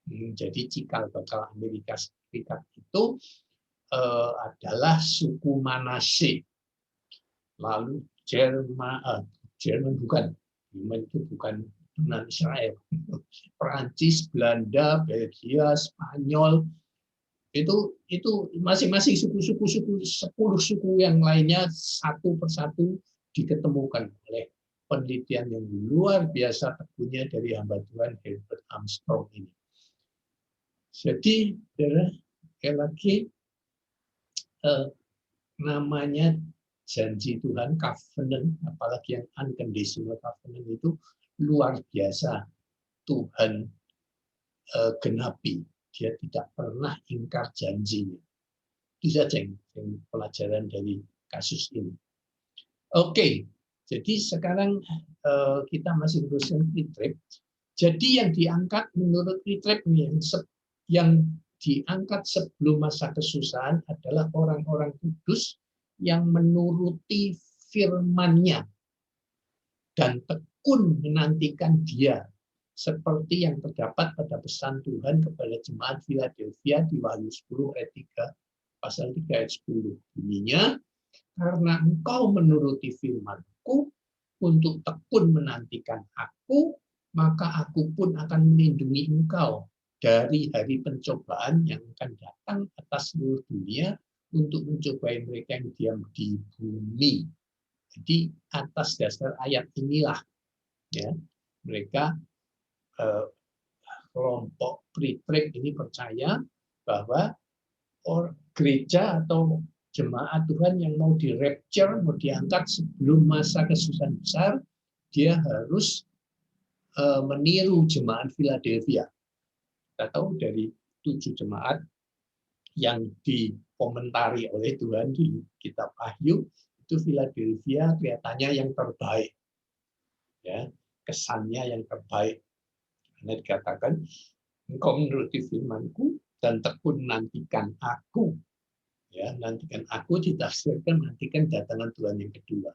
Jadi cikal bakal Amerika Serikat itu adalah suku Manase. Lalu Jerman bukan, Jerman itu bukan turunan Israel. Perancis, Belanda, Belgia, Spanyol, itu masing-masing suku-suku 10 suku yang lainnya satu persatu diketemukan oleh penelitian yang luar biasa tekunnya dari hamba Tuhan Herbert Armstrong ini. Jadi, sekali lagi, namanya janji Tuhan, covenant, apalagi yang unconditional covenant itu luar biasa Tuhan genapi. Dia tidak pernah ingkar janjinya. Itu saja yang pelajaran dari kasus ini. Oke, jadi sekarang kita masih berusaha Tritrep. Jadi yang diangkat menurut Tritrep yang diangkat sebelum masa kesusahan adalah orang-orang kudus yang menuruti firman-Nya dan tekun menantikan Dia, seperti yang terdapat pada pesan Tuhan kepada jemaat Philadelphia di Wahyu 10 ayat 3 pasal 3 ayat 10. Bunyinya, karena engkau menuruti firman-Ku untuk tekun menantikan Aku, maka Aku pun akan melindungi engkau dari hari pencobaan yang akan datang atas seluruh dunia untuk mencobai mereka yang diam di bumi. Jadi atas dasar ayat inilah ya mereka kelompok Tritrep ini percaya bahwa gereja atau jemaat Tuhan yang mau di-rapture, mau diangkat sebelum masa kesusahan besar, dia harus meniru jemaat Philadelphia. Kita tahu dari 7 jemaat yang dikomentari oleh Tuhan di kitab Wahyu, itu Philadelphia kelihatannya yang terbaik. Ya, kesannya yang terbaik. Karena dikatakan, engkau menuruti firman-Ku dan tekun nantikan Aku. Ya, nantikan Aku ditafsirkan nantikan datangan Tuhan yang kedua.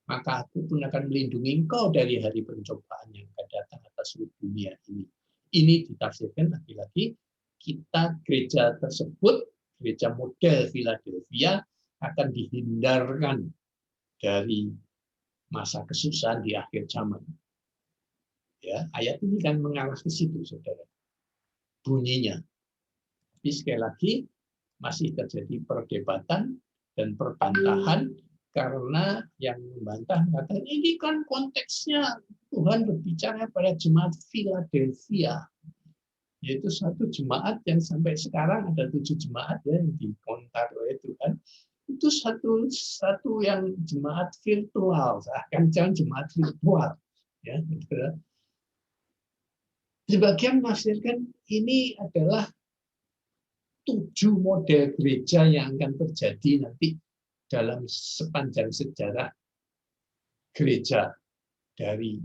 Maka Aku pun akan melindungi engkau dari hari pencobaan yang akan datang atas seluruh dunia ini. Ini ditafsirkan lagi-lagi kita gereja tersebut, gereja model Philadelphia akan dihindarkan dari masa kesusahan di akhir zaman. Ya, ayat ini kan mengarah ke situ, saudara. Bunyinya. Tapi sekali lagi masih terjadi perdebatan dan perbantahan karena yang membantah mengatakan ini kan konteksnya Tuhan berbicara pada jemaat Philadelphia, yaitu satu jemaat yang sampai sekarang ada 7 jemaat ya, yang dikontar oleh Tuhan. Itu satu yang jemaat virtual, akan jangan jemaat virtual. Ya, sebagian menafsirkan ini adalah 7 model gereja yang akan terjadi nanti dalam sepanjang sejarah gereja dari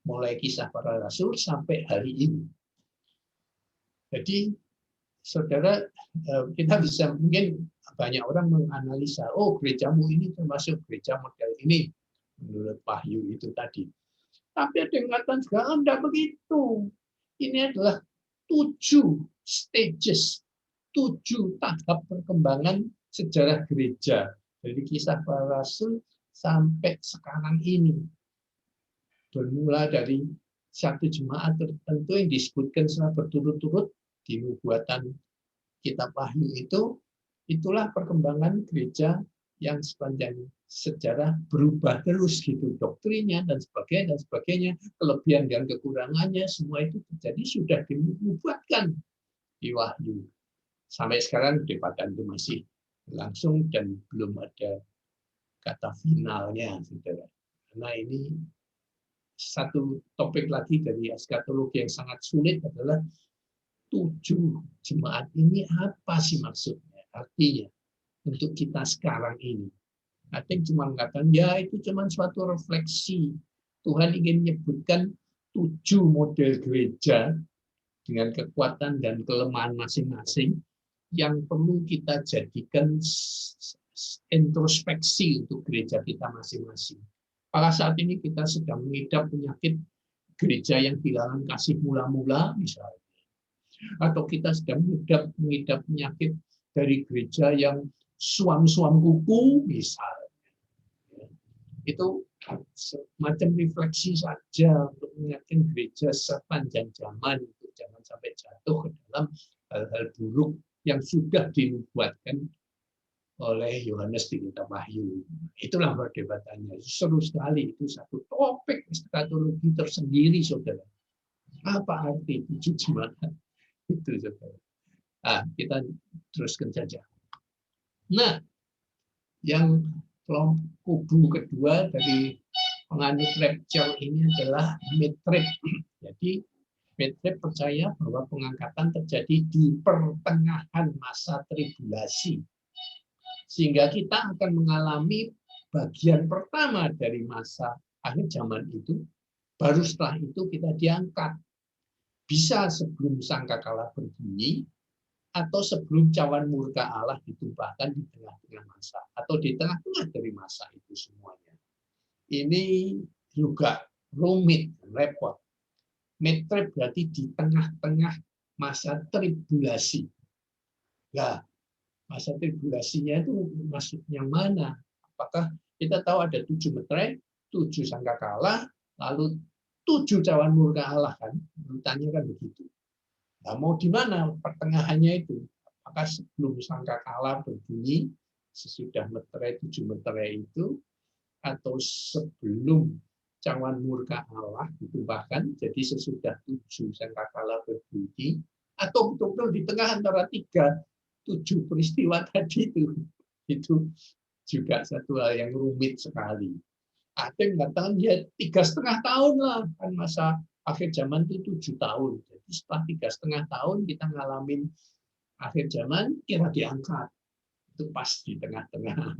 mulai kisah para rasul sampai hari ini. Jadi, saudara, kita bisa mungkin banyak orang menganalisa, oh gerejamu ini termasuk gereja model ini menurut Wahyu itu tadi. Tapi ada yang mengatakan sekarang tidak begitu. Ini adalah 7 stages, 7 tahap perkembangan sejarah gereja dari kisah para rasul sampai sekarang ini. Bermula dari satu jemaat tertentu yang disebutkan secara berturut-turut di nubuatan kitab Wahyu itu, itulah perkembangan gereja yang sepanjang sejarah berubah terus gitu, doktrinnya dan sebagainya, kelebihan dan kekurangannya semua itu terjadi sudah dinubuatkan di Wahyu. Sampai sekarang perdebatan itu masih berlangsung dan belum ada kata finalnya, saudara. Karena ini satu topik lagi dari eskatologi yang sangat sulit adalah 7 jemaat ini apa sih maksudnya, artinya untuk kita sekarang ini. Ada yang cuma mengatakan ya itu cuma suatu refleksi. Tuhan ingin menyebutkan 7 model gereja dengan kekuatan dan kelemahan masing-masing yang perlu kita jadikan introspeksi untuk gereja kita masing-masing. Apakah saat ini kita sedang mengidap penyakit gereja yang kehilangan kasih mula-mula misalnya, atau kita sedang mengidap penyakit dari gereja yang suam-suam kuku misalnya. Itu semacam refleksi saja untuk mengingatkan gereja sepanjang zaman untuk jangan sampai jatuh ke dalam hal-hal buruk yang sudah dinubuatkan oleh Yohanes di kitab Wahyu. Itulah perdebatannya. Seru sekali, itu satu topik eskatologi tersendiri, saudara. Apa arti 7 jemaat? Itu, saudara. Nah, kita teruskan saja. Nah, yang kubu kedua dari penganut rapture ini adalah mid-trib. Jadi mid-trib percaya bahwa pengangkatan terjadi di pertengahan masa tribulasi. Sehingga kita akan mengalami bagian pertama dari masa akhir zaman itu, baru setelah itu kita diangkat. Bisa sebelum sangkakala berbunyi, atau sebelum cawan murka Allah ditumpahkan di tengah-tengah masa, atau di tengah-tengah dari masa itu semuanya. Ini juga rumit, repot. Mid-trib berarti di tengah-tengah masa tribulasi. Nah, masa tribulasinya itu maksudnya mana? Apakah kita tahu ada 7 meterai, 7 sangkakala, lalu 7 cawan murka Allah kan? Urutannya kan begitu. Nah, mau di mana pertengahannya itu? Apakah sebelum sangkakala berbunyi, sesudah meterai 7 meterai itu, atau sebelum cawan murka Allah ditumpahkan, jadi sesudah 7 sangkakala berbunyi, atau betul-betul di tengah antara 7 peristiwa tadi itu juga satu hal yang rumit sekali. Ada yang mengatakan ya 3,5 tahun lah, kan masa akhir zaman itu 7 tahun. Jadi setelah 3,5 tahun kita ngalamin akhir zaman, kira diangkat. Itu pas di tengah-tengah.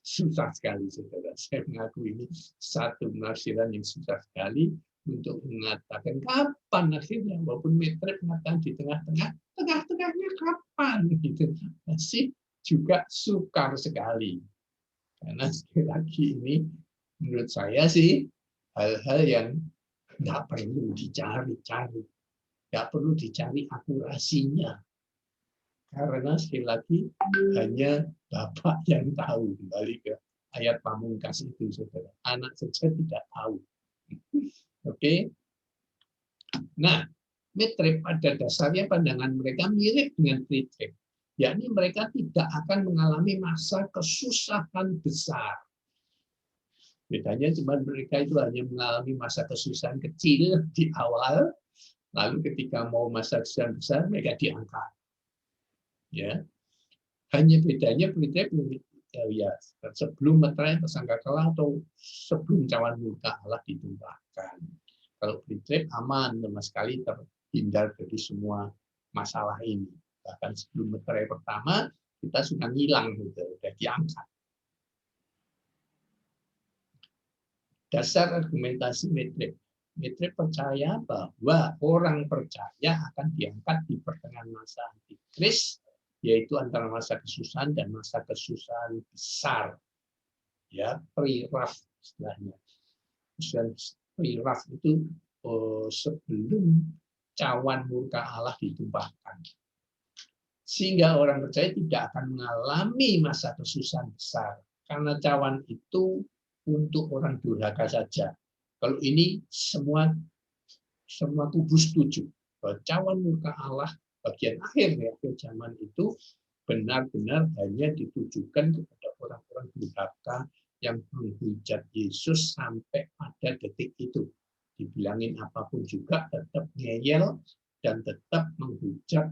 Susah sekali, saudara. Saya mengaku ini satu penafsiran yang susah sekali untuk mengatakan kapan akhirnya, walaupun Maitrey mengatakan di tengah-tengah, tengah-tengahnya kapan gitu, masih juga sukar sekali. Karena sekali lagi ini menurut saya sih hal-hal yang nggak perlu dicari-cari, nggak perlu dicari akurasinya, karena sekali lagi hanya Bapak yang tahu. Kembali ke ayat pamungkas itu, saudara, anak saja tidak tahu. Oke. Nah, Maitrey pada dasarnya pandangan mereka mirip dengan pre-trib, yakni mereka tidak akan mengalami masa kesusahan besar. Bedanya cuma mereka itu hanya mengalami masa kesusahan kecil di awal, lalu ketika mau masa kesusahan besar mereka diangkat. Ya, hanya bedanya pre-trib ya sebelum meterai sangkakala atau sebelum cawan murka Allah ditumpahkan. Kalau pre-trib aman sama sekali, terhindar dari semua masalah ini. Bahkan sebelum meterai pertama kita sudah hilang, sudah diangkat. Dasar argumentasi Maitrey. Maitrey percaya bahwa orang percaya akan diangkat di pertengahan masa antikris, yaitu antara masa kesusahan dan masa kesusahan besar. Ya, pre-raf istilahnya. Pre-raf itu sebelum cawan murka Allah ditumpahkan. Sehingga orang percaya tidak akan mengalami masa kesusahan besar, karena cawan itu untuk orang durhaka saja. Kalau ini semua kubu setuju bahwa cawan murka Allah bagian akhir zaman itu benar-benar hanya ditujukan kepada orang-orang durhaka yang menghujat Yesus sampai pada detik itu. Dibilangin apapun juga tetap ngeyel dan tetap menghujat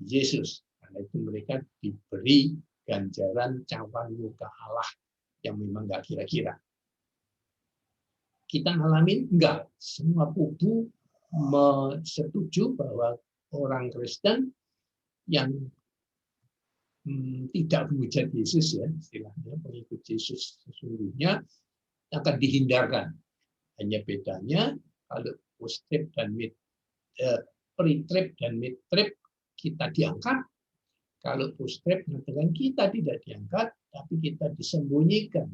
Yesus. Karena itu mereka diberi ganjaran cawan murka Allah yang memang nggak kira-kira. Kita ngalamin enggak. Semua kubu setuju bahwa orang Kristen yang tidak menghujat Yesus, ya istilahnya pengikut Yesus sesungguhnya, akan dihindarkan. Hanya bedanya kalau post-trib dan pre-trib dan mid-trib kita diangkat. Kalau post-trib mengatakan kita tidak diangkat, tapi kita disembunyikan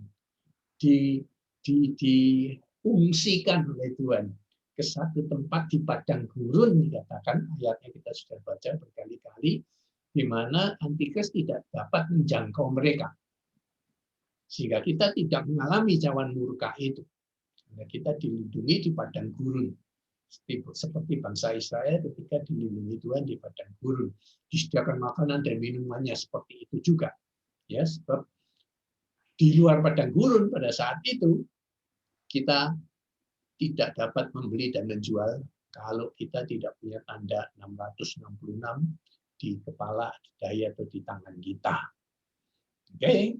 di diungsikan oleh Tuhan ke satu tempat di padang gurun, dikatakan ayatnya kita sudah baca berkali-kali, di mana antikris tidak dapat menjangkau mereka, sehingga kita tidak mengalami cawan murka itu. Kita dilindungi di padang gurun, seperti bangsa Israel ketika dilindungi Tuhan di padang gurun, disediakan makanan dan minumannya seperti itu juga. Ya, sebab di luar padang gurun pada saat itu kita tidak dapat membeli dan menjual kalau kita tidak punya tanda 666 di kepala, di dahi atau di tangan kita. Oke.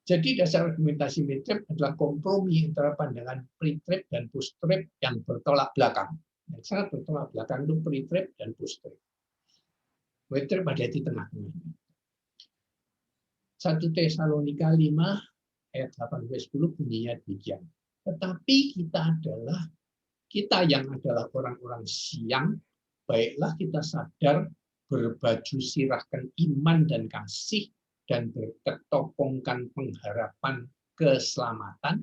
Jadi dasar argumentasi mid-trib adalah kompromi antara pandangan pre-trib dan post-trib yang bertolak belakang. Yang sangat bertolak belakang itu pre-trib dan post-trib. Mid-trib ada di tengah-tengah. 1 Tesalonika 5 ayat 8-10 bunyinya demikian. Tetapi kita yang adalah orang-orang siang, baiklah kita sadar berbaju sirahkan iman dan kasih dan berketopongkan pengharapan keselamatan,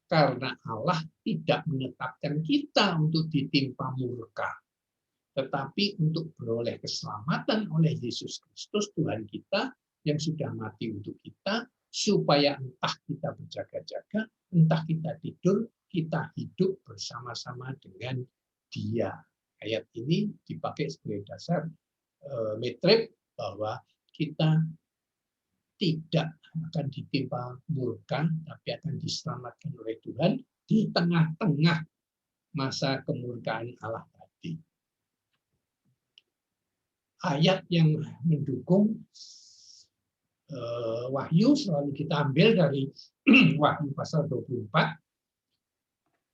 karena Allah tidak menetapkan kita untuk ditimpa murka, tetapi untuk beroleh keselamatan oleh Yesus Kristus Tuhan kita yang sudah mati untuk kita, supaya entah kita berjaga-jaga, entah kita tidur, kita hidup bersama-sama dengan Dia. Ayat ini dipakai sebagai dasar mid-trib bahwa kita tidak akan ditimpa murka, tapi akan diselamatkan oleh Tuhan di tengah-tengah masa kemurkaan Allah tadi. Ayat yang mendukung Wahyu selalu kita ambil dari Wahyu pasal 24,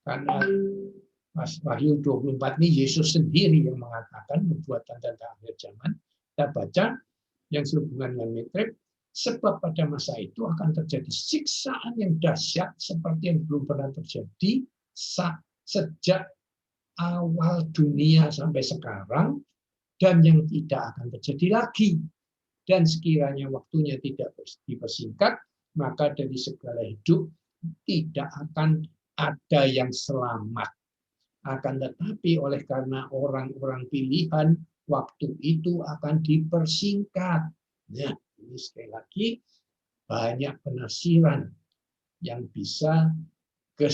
karena Wahyu 24 ini Yesus sendiri yang mengatakan membuat tanda-tanda akhir zaman. Kita baca yang sehubungan dengan mid-trib, sebab pada masa itu akan terjadi siksaan yang dahsyat seperti yang belum pernah terjadi sejak awal dunia sampai sekarang, dan yang tidak akan terjadi lagi. Dan sekiranya waktunya tidak dipersingkat, maka dari segala hidup tidak akan ada yang selamat. Akan tetapi oleh karena orang-orang pilihan, waktu itu akan dipersingkat. Nah, ini sekali lagi banyak penafsiran yang bisa ke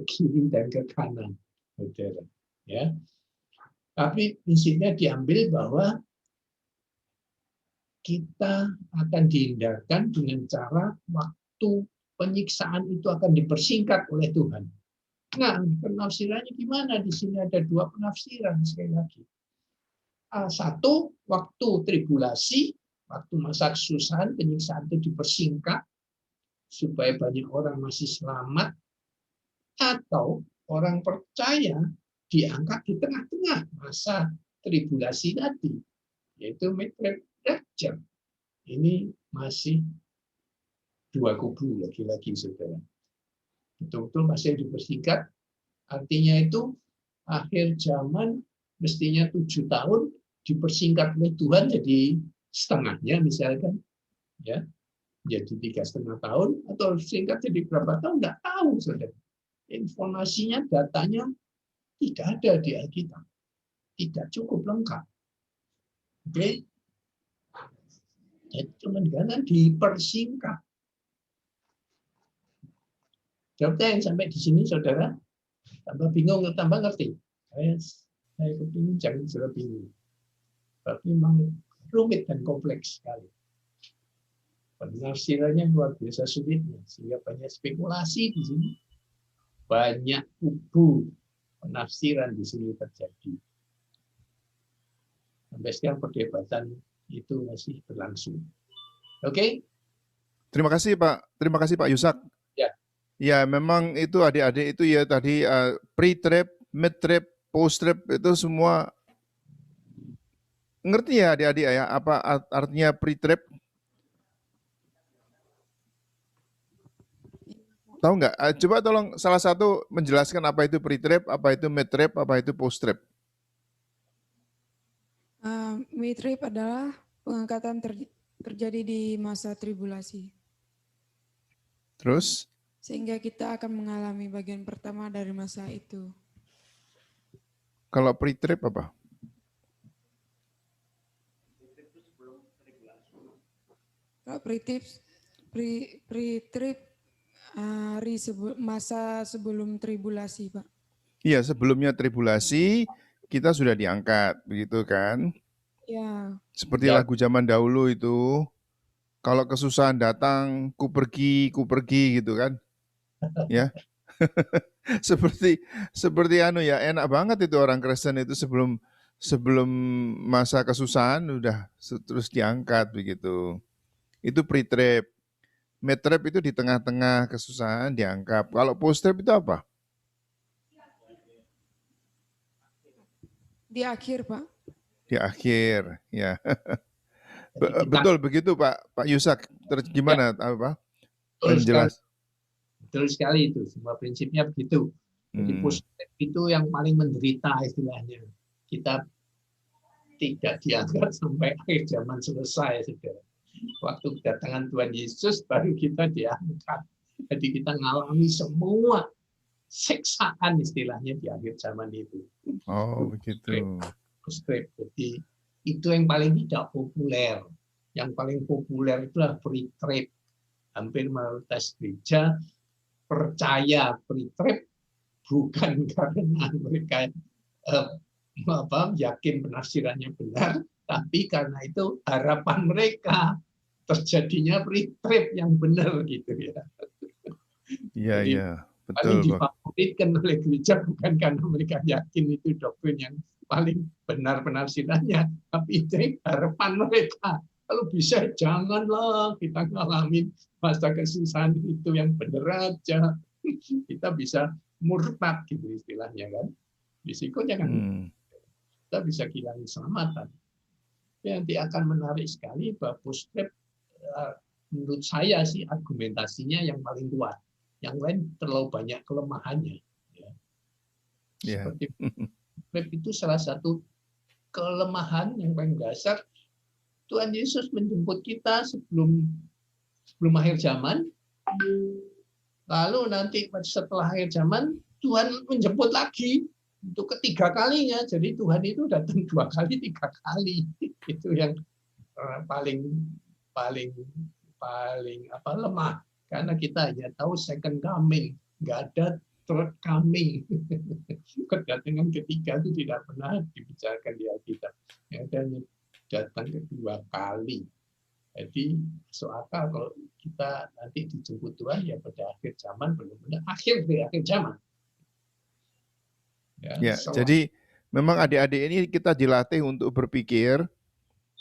kiri dan ke kanan, saudara. Ya, tapi prinsipnya diambil bahwa kita akan dihindarkan dengan cara waktu penyiksaan itu akan dipersingkat oleh Tuhan. Nah, penafsirannya gimana? Di sini ada 2 penafsiran sekali lagi. Satu, waktu tribulasi, waktu masa kesusahan, penyiksaan itu dipersingkat supaya banyak orang masih selamat, atau orang percaya diangkat di tengah-tengah masa tribulasi tadi, yaitu mid-trib rapture. Ini masih 2 kubu lagi-lagi, saudara. Betul-betul masih dipersingkat, artinya itu akhir zaman mestinya 7 tahun dipersingkat oleh Tuhan jadi setengahnya misalkan, ya, jadi 3,5 tahun, atau singkat jadi berapa tahun nggak tahu, saudara. Informasinya, datanya tidak ada di Alkitab, tidak cukup lengkap. Oke. Cuma karena dipersingkat. Dokter yang sampai di sini, saudara, tambah bingung atau tambah ngerti? Saya kepingin jangan sudah bingung. Tapi memang rumit dan kompleks sekali. Penafsirannya luar biasa sulitnya, sehingga banyak spekulasi di sini, banyak kubu penafsiran di sini terjadi. Sampai sekarang perdebatan itu masih berlangsung. Oke? Terima kasih Pak Yusak. Ya. Ya, memang itu adik-adik itu ya tadi pre-trib, mid-trib, post-trib itu semua ngerti ya adik-adik ya apa artinya pre-trib? Tahu nggak? Coba tolong salah satu menjelaskan apa itu pre-trib, apa itu mid-trib, apa itu post-trib. Mid-trib adalah pengangkatan terjadi di masa tribulasi. Terus? Sehingga kita akan mengalami bagian pertama dari masa itu. Kalau pre-trib apa? Kalau pre-trib masa sebelum tribulasi, Pak. Iya, sebelumnya tribulasi kita sudah diangkat, begitu kan? Ya, Seperti Ya. lagu zaman dahulu itu, kalau kesusahan datang, ku pergi gitu kan? Ya. seperti ya, enak banget itu orang Kristen itu sebelum masa kesusahan udah terus diangkat begitu. Itu pre-trib. Mid-trib itu di tengah-tengah kesusahan diangkat. Kalau post-trib itu apa? di akhir, Pak. Di akhir, ya. Jadi kita Betul begitu Pak Yusak. Terus gimana apa? betul sekali, Menjelas. betul sekali itu. Semua prinsipnya begitu. Jadi post-trib itu yang paling menderita istilahnya. Kita tidak diangkat sampai akhir zaman selesai, saudara. Waktu kedatangan Tuhan Yesus baru kita diangkat. Jadi kita ngalami semua siksaan istilahnya di akhir zaman itu. Oh begitu. Post-trib. Jadi itu yang paling tidak populer. Yang paling populer itulah pre-trib. Hampir mayoritas gereja percaya pre-trib bukan karena mereka yakin penafsirannya benar, tapi karena itu harapan mereka terjadinya pre-trib yang benar gitu ya. Iya, Jadi, iya, paling betul, Pak. difavoritkan oleh gereja bukan karena mereka yakin itu doktrin yang paling benar penafsirannya, tapi itu harapan mereka. Kalau bisa janganlah kita ngalamin masa kesusahan itu, yang benar aja. Kita bisa murtad gitu istilahnya kan. Risikonya kan kita bisa kehilangan keselamatan. Nanti akan menarik sekali bahwa post-trib menurut saya sih argumentasinya yang paling kuat. Yang lain terlalu banyak kelemahannya. Ya. Yeah. Seperti post-trib itu salah satu kelemahan yang paling dasar. Tuhan Yesus menjemput kita sebelum akhir zaman. Lalu nanti setelah akhir zaman Tuhan menjemput lagi untuk ketiga kalinya. Jadi Tuhan itu datang 2 kali, 3 kali. Itu yang paling lemah, karena kita hanya tahu second coming, nggak ada third coming. Kedatangan ketiga itu tidak pernah dibicarakan di Alkitab. Hanya datang kedua kali. Jadi masuk akal kalau kita nanti dijemput Tuhan ya pada akhir zaman, benar-benar akhir zaman. Ya, jadi memang adik-adik ini kita dilatih untuk berpikir,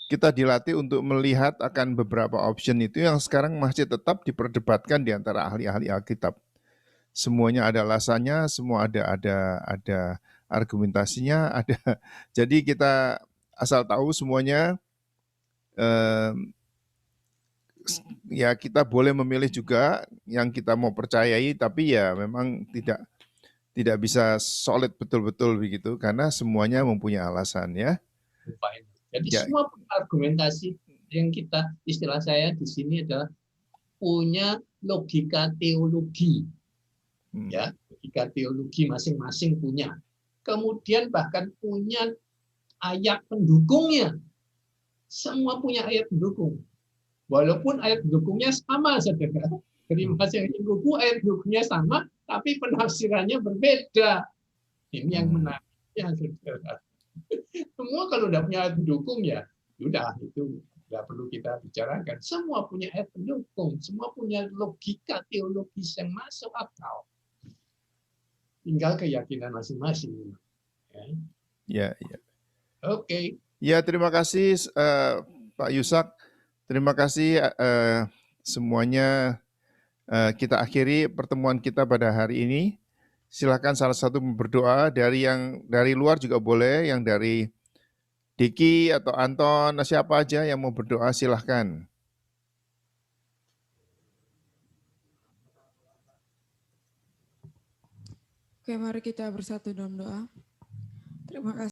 kita dilatih untuk melihat akan beberapa option itu yang sekarang masih tetap diperdebatkan di antara ahli-ahli Alkitab. Semuanya ada alasannya, semua ada argumentasinya, ada. Jadi kita asal tahu semuanya, ya kita boleh memilih juga yang kita mau percayai, tapi ya memang tidak bisa solid betul-betul begitu, karena semuanya mempunyai alasan ya. Jadi semua argumentasi yang kita, istilah saya di sini adalah punya logika teologi. Ya, logika teologi masing-masing punya. Kemudian bahkan punya ayat pendukungnya. Semua punya ayat pendukung. Walaupun ayat pendukungnya sama, saudara. Dari masing-masing buku ayat pendukungnya sama, tapi penafsirannya berbeda. Ini yang menariknya, saudara. Semua kalau udah punya ayat pendukung ya sudah, itu nggak perlu kita bicarakan. Semua punya ayat pendukung, semua punya logika teologis yang masuk akal. Tinggal keyakinan masing-masing. Ya. Oke. Ya, terima kasih Pak Yusak. Terima kasih semuanya. Kita akhiri pertemuan kita pada hari ini. Silakan salah satu berdoa, dari luar juga boleh, yang dari Diki atau Anton, siapa aja yang mau berdoa silahkan. Oke, mari kita bersatu dalam doa. Terima kasih.